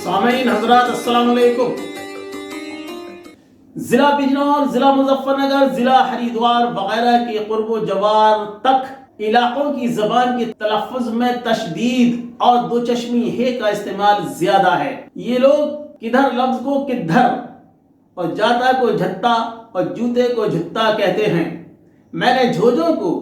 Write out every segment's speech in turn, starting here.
سامعین حضرات السلام علیکم۔ ضلع بجنور، ضلع مظفر نگر، ضلع ہریدوار وغیرہ کے قرب و جوار تک علاقوں کی زبان کے تلفظ میں تشدید اور دو چشمی ہے کا استعمال زیادہ ہے۔ یہ لوگ کدھر لفظ کو کدھر اور جاتا کو جھتا اور جوتے کو جھتا کہتے ہیں۔ میں نے جھوجوں کو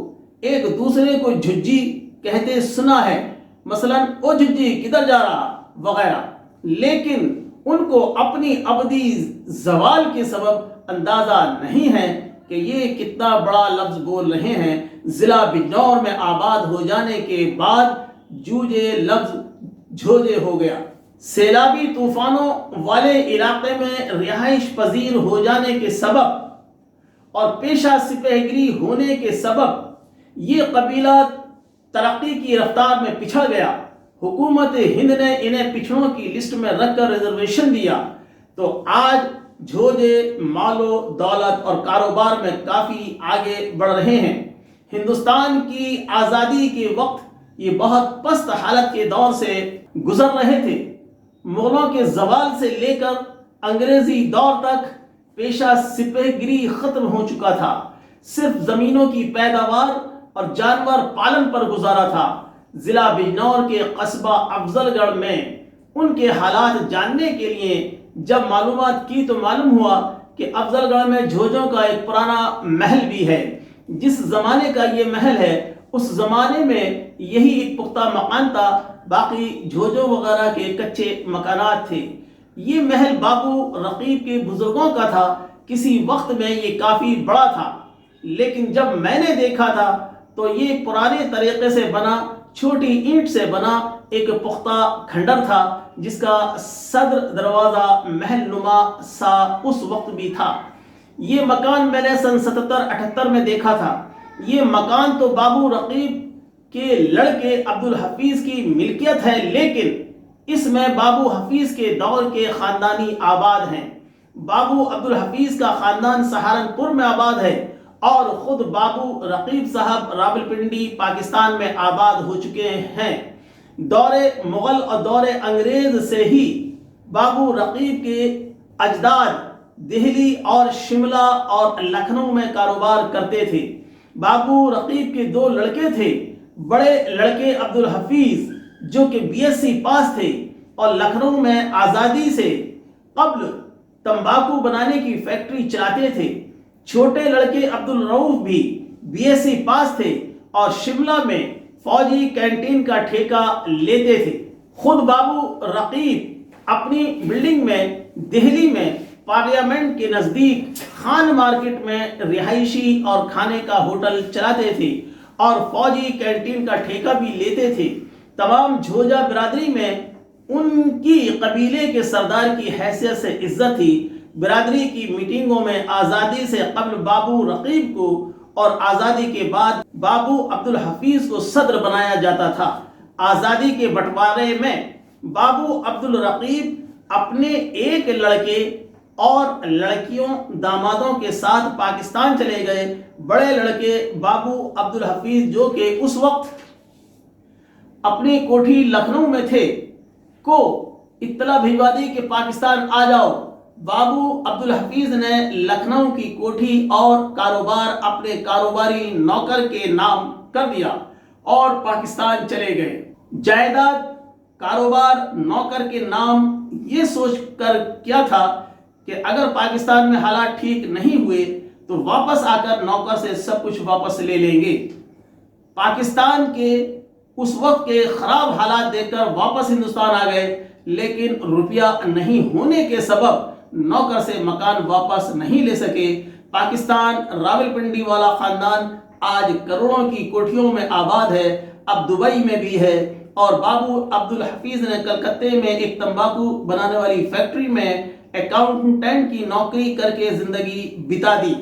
ایک دوسرے کو جھجی کہتے سنا ہے، مثلا او جھجی کدھر جا رہا وغیرہ، لیکن ان کو اپنی ابدی زوال کے سبب اندازہ نہیں ہے کہ یہ کتنا بڑا لفظ بول رہے ہیں۔ ضلع بجنور میں آباد ہو جانے کے بعد جوجے لفظ جھوجے ہو گیا۔ سیلابی طوفانوں والے علاقے میں رہائش پذیر ہو جانے کے سبب اور پیشہ سپاہیگری ہونے کے سبب یہ قبیلہ ترقی کی رفتار میں پچھڑ گیا۔ حکومت ہند نے انہیں پچھڑوں کی لسٹ میں رکھ کر ریزرویشن دیا تو آج جھوجے مال و دولت اور کاروبار میں کافی آگے بڑھ رہے ہیں۔ ہندوستان کی آزادی کے وقت یہ بہت پست حالت کے دور سے گزر رہے تھے۔ مغلوں کے زوال سے لے کر انگریزی دور تک پیشہ سپاہیگری ختم ہو چکا تھا، صرف زمینوں کی پیداوار اور جانور پالن پر گزارا تھا۔ ضلع بجنور کے قصبہ افضل گڑھ میں ان کے حالات جاننے کے لیے جب معلومات کی تو معلوم ہوا کہ افضل گڑھ میں جھوجوں کا ایک پرانا محل بھی ہے۔ جس زمانے کا یہ محل ہے اس زمانے میں یہی ایک پختہ مکان تھا، باقی جھوجوں وغیرہ کے کچے مکانات تھے۔ یہ محل بابو رقیب کے بزرگوں کا تھا۔ کسی وقت میں یہ کافی بڑا تھا، لیکن جب میں نے دیکھا تھا تو یہ پرانے طریقے سے بنا چھوٹی اینٹ سے بنا ایک پختہ کھنڈر تھا، جس کا صدر دروازہ محل نما سا اس وقت بھی تھا۔ یہ مکان میں نے سن 77-78 میں دیکھا تھا۔ یہ مکان تو بابو رقیب کے لڑکے عبدالحفیظ کی ملکیت ہے، لیکن اس میں بابو حفیظ کے دور کے خاندانی آباد ہیں۔ بابو عبدالحفیظ کا خاندان سہارنپور میں آباد ہے اور خود بابو رقیب صاحب راولپنڈی پاکستان میں آباد ہو چکے ہیں۔ دور مغل اور دور انگریز سے ہی بابو رقیب کے اجداد دہلی اور شملہ اور لکھنؤ میں کاروبار کرتے تھے۔ بابو رقیب کے دو لڑکے تھے۔ بڑے لڑکے عبدالحفیظ جو کہ BSc پاس تھے اور لکھنؤ میں آزادی سے قبل تمباکو بنانے کی فیکٹری چلاتے تھے۔ چھوٹے لڑکے عبدالرؤف بھی BSc پاس تھے اور شملہ میں فوجی کینٹین کا ٹھیکہ لیتے تھے۔ خود بابو رقیب اپنی بلڈنگ میں دہلی میں پارلیمنٹ کے نزدیک خان مارکیٹ میں رہائشی اور کھانے کا ہوٹل چلاتے تھے اور فوجی کینٹین کا ٹھیکہ بھی لیتے تھے۔ تمام جھوجا برادری میں ان کی قبیلے کے سردار کی حیثیت سے عزت تھی۔ برادری کی میٹنگوں میں آزادی سے قبل بابو رقیب کو اور آزادی کے بعد بابو عبدالحفیظ کو صدر بنایا جاتا تھا۔ آزادی کے بٹوارے میں بابو عبدالرقیب اپنے ایک لڑکے اور لڑکیوں دامادوں کے ساتھ پاکستان چلے گئے۔ بڑے لڑکے بابو عبدالحفیظ جو کہ اس وقت اپنی کوٹھی لکھنؤ میں تھے کو اطلاع بھجوا دی کہ پاکستان آ جاؤ۔ بابو عبدالحفیظ نے لکھنؤ کی کوٹھی اور کاروبار اپنے کاروباری نوکر کے نام کر دیا اور پاکستان چلے گئے۔ جائیداد کاروبار نوکر کے نام یہ سوچ کر کیا تھا کہ اگر پاکستان میں حالات ٹھیک نہیں ہوئے تو واپس آ کر نوکر سے سب کچھ واپس لے لیں گے۔ پاکستان کے اس وقت کے خراب حالات دیکھ کر واپس ہندوستان آ گئے، لیکن روپیہ نہیں ہونے کے سبب نوکر سے مکان واپس نہیں لے سکے۔ پاکستان راولپنڈی والا خاندان آج کروڑوں کی کوٹھیوں میں آباد ہے، اب دبئی میں بھی ہے، اور بابو عبدالحفیظ نے کلکتے میں ایک تمباکو بنانے والی فیکٹری میں اکاؤنٹنٹ کی نوکری کر کے زندگی بتا دی۔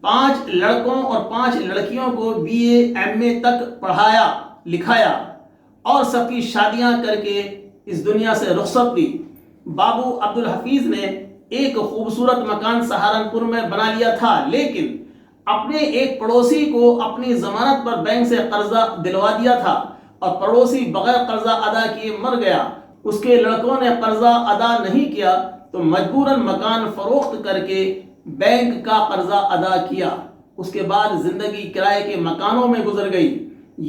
5 لڑکوں اور 5 لڑکیوں کو BA MA تک پڑھایا لکھایا اور سب کی شادیاں کر کے اس دنیا سے رخصت دی۔ بابو عبدالحفیظ نے ایک خوبصورت مکان سہارنپور میں بنا لیا تھا، لیکن اپنے ایک پڑوسی کو اپنی ضمانت پر بینک سے قرضہ دلوا دیا تھا اور پڑوسی بغیر قرضہ ادا کیے مر گیا۔ اس کے لڑکوں نے قرضہ ادا نہیں کیا تو مجبوراً مکان فروخت کر کے بینک کا قرضہ ادا کیا۔ اس کے بعد زندگی کرائے کے مکانوں میں گزر گئی۔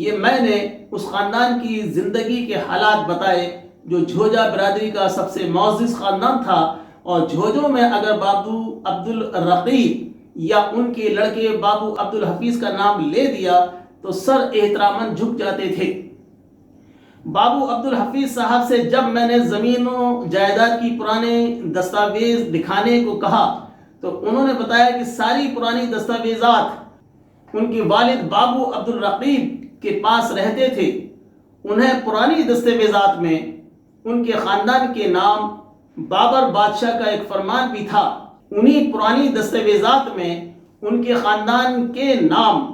یہ میں نے اس خاندان کی زندگی کے حالات بتائے جو جھوجا برادری کا سب سے معزز خاندان تھا، اور جھوجوں میں اگر بابو عبدالرقیب یا ان کے لڑکے بابو عبدالحفیظ کا نام لے دیا تو سر احتراماً جھک جاتے تھے۔ بابو عبدالحفیظ صاحب سے جب میں نے زمین و جائیداد کی پرانے دستاویز دکھانے کو کہا تو انہوں نے بتایا کہ ساری پرانی دستاویزات ان کے والد بابو عبدالرقیب کے پاس رہتے تھے۔ انہیں پرانی دستاویزات میں ان کے خاندان کے نام بابر بادشاہ کا ایک فرمان بھی تھا۔ انہی پرانی دستاویزات میں ان کے خاندان کے نام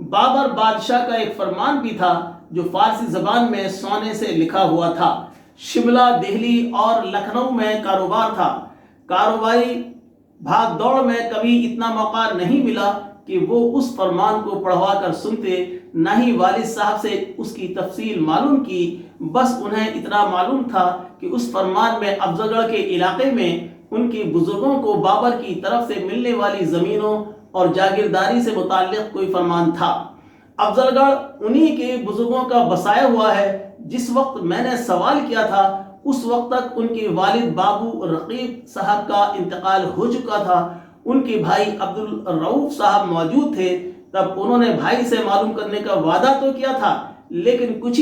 بابر بادشاہ کا ایک فرمان بھی تھا جو فارسی زبان میں سونے سے لکھا ہوا تھا۔ شملہ، دہلی اور لکھنؤ میں کاروبار تھا۔ کاروباری بھاگ دوڑ میں کبھی اتنا موقع نہیں ملا کہ وہ اس فرمان کو پڑھوا کر سنتے، نہ ہی والد صاحب سے اس کی تفصیل معلوم کی۔ بس انہیں اتنا معلوم تھا کہ اس فرمان میں افضل گڑھ کے علاقے میں ان کے بزرگوں کو بابر کی طرف سے ملنے والی زمینوں اور جاگیرداری سے متعلق کوئی فرمان تھا۔ افضل گڑھ انہی کے بزرگوں کا بسایا ہوا ہے۔ جس وقت میں نے سوال کیا تھا اس وقت تک ان کے والد بابو رقیب صاحب کا انتقال ہو چکا تھا۔ ان کے بھائی عبدالرؤف صاحب موجود تھے۔ تب انہوں نے بھائی سے معلوم کرنے کا وعدہ تو کیا تھا، لیکن کچھ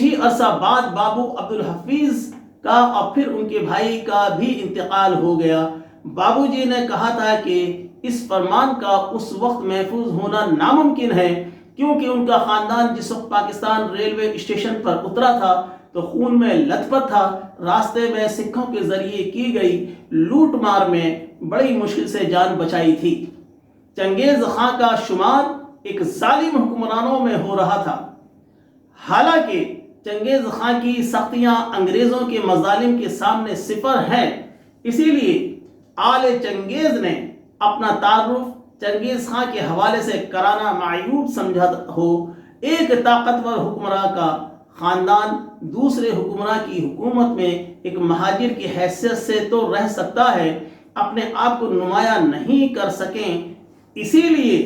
ہی عرصہ بعد بابو عبدالحفیظ کا اور پھر ان کے بھائی کا بھی انتقال ہو گیا۔ بابو جی نے کہا تھا کہ اس فرمان کا اس وقت محفوظ ہونا ناممکن ہے، کیونکہ ان کا خاندان جس وقت پاکستان ریلوے اسٹیشن پر اترا تھا تو خون میں لت پت تھا۔ راستے میں سکھوں کے ذریعے کی گئی لوٹ مار میں بڑی مشکل سے جان بچائی تھی۔ چنگیز خان کا شمار ایک ظالم حکمرانوں میں ہو رہا تھا۔ حالانکہ چنگیز خان کی سختیاں انگریزوں کے مظالم کے سامنے صفر ہیں، اسی لیے آل چنگیز نے اپنا تعارف چنگیز خان کے حوالے سے کرانا معیوب سمجھا ہو۔ ایک طاقتور حکمراں کا خاندان دوسرے حکمراں کی حکومت میں ایک مہاجر کی حیثیت سے تو رہ سکتا ہے، اپنے آپ کو نمایاں نہیں کر سکیں۔ اسی لیے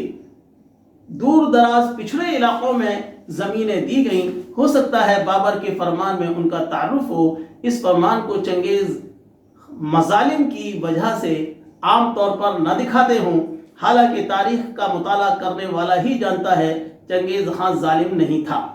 دور دراز پچھڑے علاقوں میں زمینیں دی گئیں۔ ہو سکتا ہے بابر کے فرمان میں ان کا تعارف ہو۔ اس فرمان کو چنگیز مظالم کی وجہ سے عام طور پر نہ دکھاتے ہوں، حالانکہ تاریخ کا مطالعہ کرنے والا ہی جانتا ہے چنگیز خان ظالم نہیں تھا۔